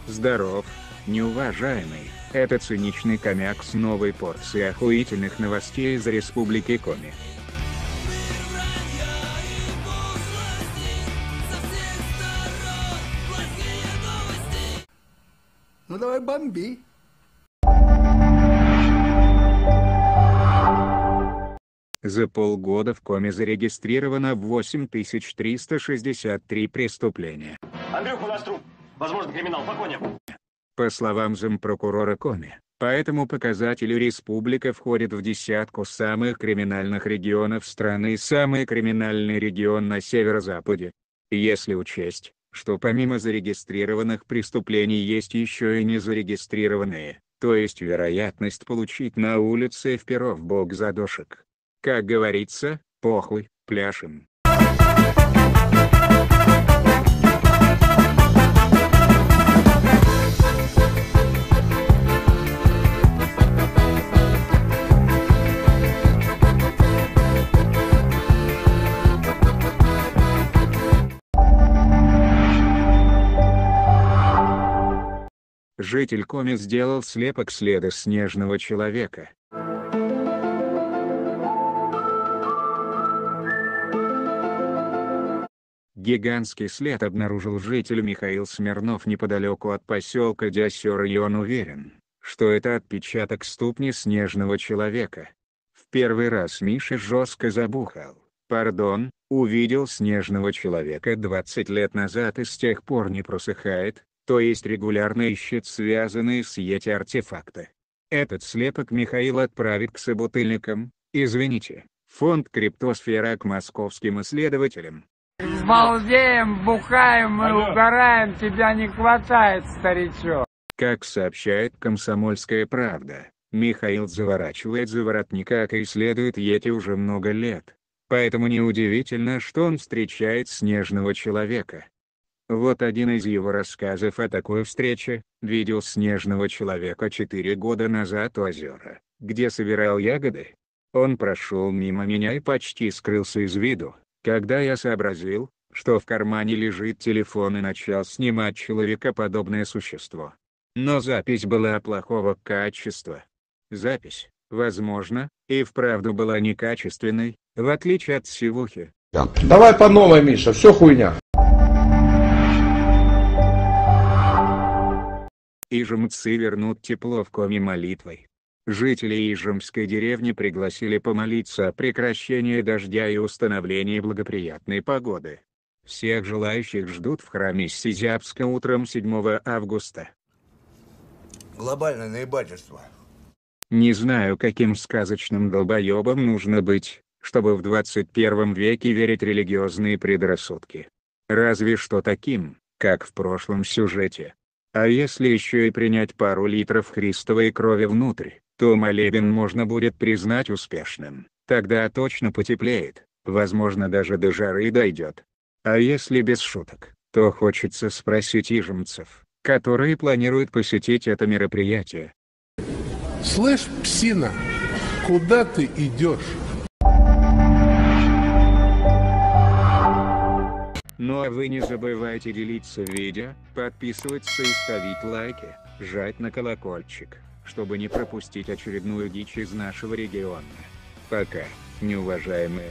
Здоров, неуважаемый, это циничный комяк с новой порцией охуительных новостей из Республики Коми. Ну давай бомби. За полгода в Коми зарегистрировано 8363 преступления. Андрюха, у нас труп. Возможно, криминал. Погоня. По словам зампрокурора Коми, по этому показателю республика входит в десятку самых криминальных регионов страны и самый криминальный регион на северо-западе. Если учесть, что помимо зарегистрированных преступлений есть еще и незарегистрированные, то есть вероятность получить на улице в перо в бок задушек. Как говорится, похуй, пляшем. Житель Коми сделал слепок следа снежного человека. Гигантский след обнаружил житель Михаил Смирнов неподалеку от поселка Дясёр, и он уверен, что это отпечаток ступни снежного человека. В первый раз Миша жестко забухал, увидел снежного человека 20 лет назад и с тех пор не просыхает, то есть регулярно ищет связанные с Йети артефакты. Этот слепок Михаил отправит к собутыльникам, фонд Криптосфера, к московским исследователям. Балдеем, бухаем и угораем, тебя не хватает, старичок. Как сообщает «Комсомольская правда», Михаил заворачивает за воротник, как исследует Йети уже много лет. Поэтому неудивительно, что он встречает снежного человека. Вот один из его рассказов о такой встрече: видел снежного человека 4 года назад у озера, где собирал ягоды. Он прошел мимо меня и почти скрылся из виду, когда я сообразил, что в кармане лежит телефон, и начал снимать человекоподобное существо. Но запись была плохого качества. Запись, возможно, и вправду была некачественной, в отличие от сивухи. Давай по новой, Миша, все хуйня. Ижемцы вернут тепло в Коми молитвой. Жители Ижемской деревни пригласили помолиться о прекращении дождя и установлении благоприятной погоды. Всех желающих ждут в храме Сизябска утром 7 августа. Глобальное наебательство. Не знаю, каким сказочным долбоебом нужно быть, чтобы в 21 веке верить в религиозные предрассудки. Разве что таким, как в прошлом сюжете. А если еще и принять пару литров христовой крови внутрь, то молебен можно будет признать успешным. Тогда точно потеплеет, возможно, даже до жары дойдет. А если без шуток, то хочется спросить ижемцев, которые планируют посетить это мероприятие. Слышь, псина, куда ты идешь? Ну а вы не забывайте делиться видео, подписываться и ставить лайки, жать на колокольчик, чтобы не пропустить очередную дичь из нашего региона. Пока, неуважаемые.